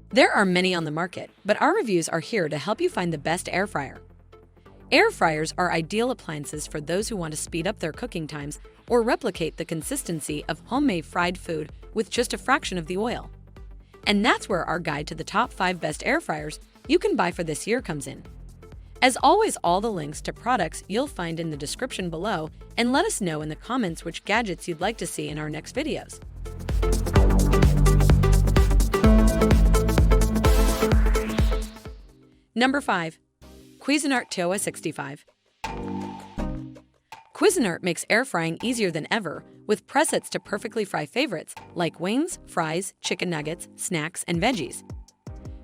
There are many on the market, but our reviews are here to help you find the best air fryer. Air fryers are ideal appliances for those who want to speed up their cooking times or replicate the consistency of homemade fried food with just a fraction of the oil. And that's where our guide to the top 5 best air fryers you can buy for this year comes in. As always, all the links to products you'll find in the description below, and let us know in the comments which gadgets you'd like to see in our next videos. Number 5. Cuisinart TOA-65. Cuisinart makes air frying easier than ever, with presets to perfectly fry favorites like wings, fries, chicken nuggets, snacks, and veggies.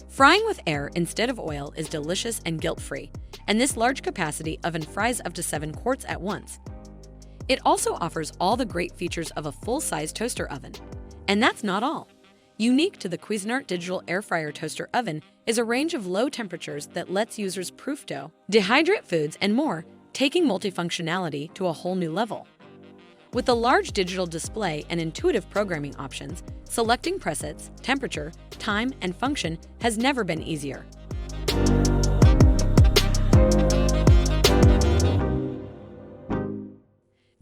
Frying with air instead of oil is delicious and guilt-free, and this large capacity oven fries up to 7 quarts at once. It also offers all the great features of a full-size toaster oven. And that's not all. Unique to the Cuisinart digital air fryer toaster oven is a range of low temperatures that lets users proof dough, dehydrate foods, and more, taking multifunctionality to a whole new level. With a large digital display and intuitive programming options, selecting presets, temperature, time, and function has never been easier.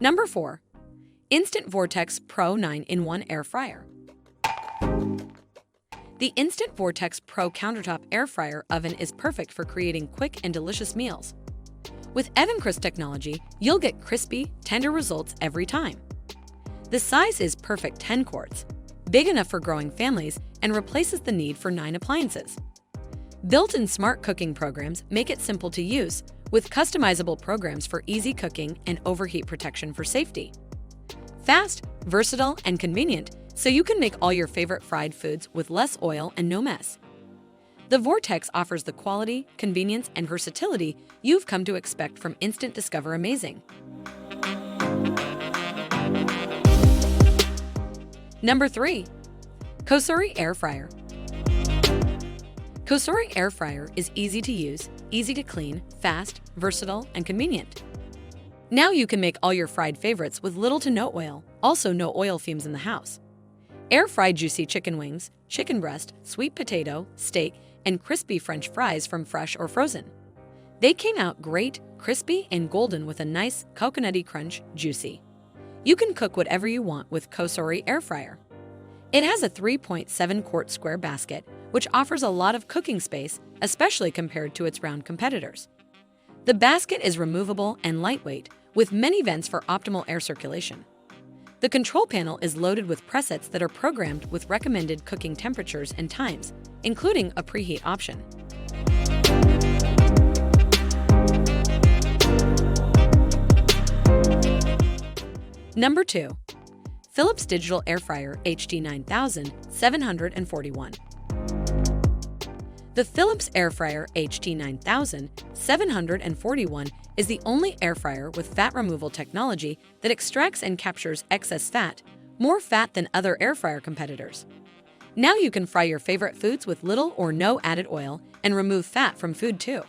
Number 4. Instant Vortex Pro 9-in-1 Air Fryer. The Instant Vortex Pro countertop air fryer oven is perfect for creating quick and delicious meals. With Crisp technology, you'll get crispy, tender results every time. The size is perfect 10 quarts, big enough for growing families, and replaces the need for 9 appliances. Built-in smart cooking programs make it simple to use, with customizable programs for easy cooking and overheat protection for safety. Fast, versatile, and convenient, so you can make all your favorite fried foods with less oil and no mess. The Vortex offers the quality, convenience, and versatility you've come to expect from Instant Discover Amazing. Number 3. Cosori Air Fryer. Cosori Air Fryer is easy to use, easy to clean, fast, versatile, and convenient. Now you can make all your fried favorites with little to no oil, also no oil fumes in the house. Air-fried juicy chicken wings, chicken breast, sweet potato, steak, and crispy French fries from fresh or frozen. They came out great, crispy, and golden with a nice coconutty crunch, juicy. You can cook whatever you want with Cosori Air Fryer. It has a 3.7-quart square basket, which offers a lot of cooking space, especially compared to its round competitors. The basket is removable and lightweight, with many vents for optimal air circulation. The control panel is loaded with presets that are programmed with recommended cooking temperatures and times, including a preheat option. Number 2. Philips Digital Air Fryer HT9741. The Philips Air Fryer HT9741 is the only air fryer with fat removal technology that extracts and captures excess fat, more fat than other air fryer competitors. Now you can fry your favorite foods with little or no added oil and remove fat from food too.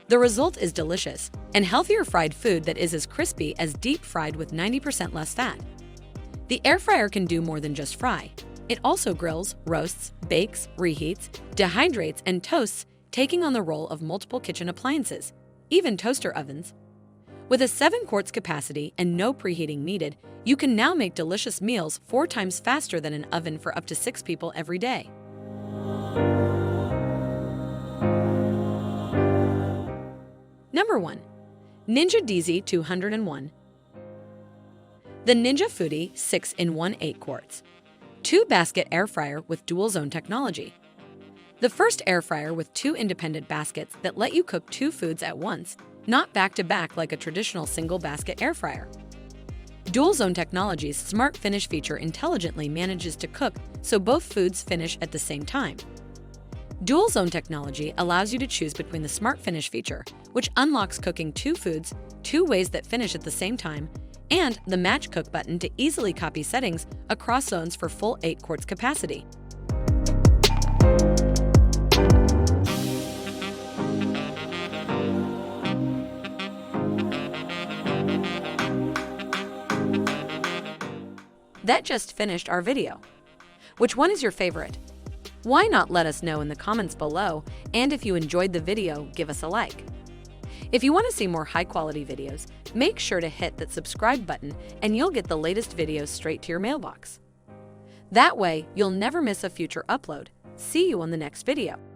The result is delicious and healthier fried food that is as crispy as deep fried with 90% less fat. The air fryer can do more than just fry. It also grills, roasts, bakes, reheats, dehydrates, and toasts, taking on the role of multiple kitchen appliances, even toaster ovens. With a 7 quarts capacity and no preheating needed, you can now make delicious meals 4 times faster than an oven for up to 6 people every day. Number 1. Ninja DZ201. The Ninja Foodie 6-in-1 8 quarts. 2-basket air fryer with dual-zone technology. The first air fryer with 2 independent baskets that let you cook 2 foods at once, not back-to-back like a traditional single-basket air fryer. Dual-zone technology's Smart Finish feature intelligently manages to cook so both foods finish at the same time. Dual-zone technology allows you to choose between the Smart Finish feature, which unlocks cooking 2 foods 2 ways that finish at the same time, and the Match Cook button to easily copy settings across zones for full 8 quarts capacity. That just finished our video. Which one is your favorite? Why not let us know in the comments below, and if you enjoyed the video, give us a like. If you want to see more high-quality videos, make sure to hit that subscribe button and you'll get the latest videos straight to your mailbox. That way, you'll never miss a future upload. See you on the next video.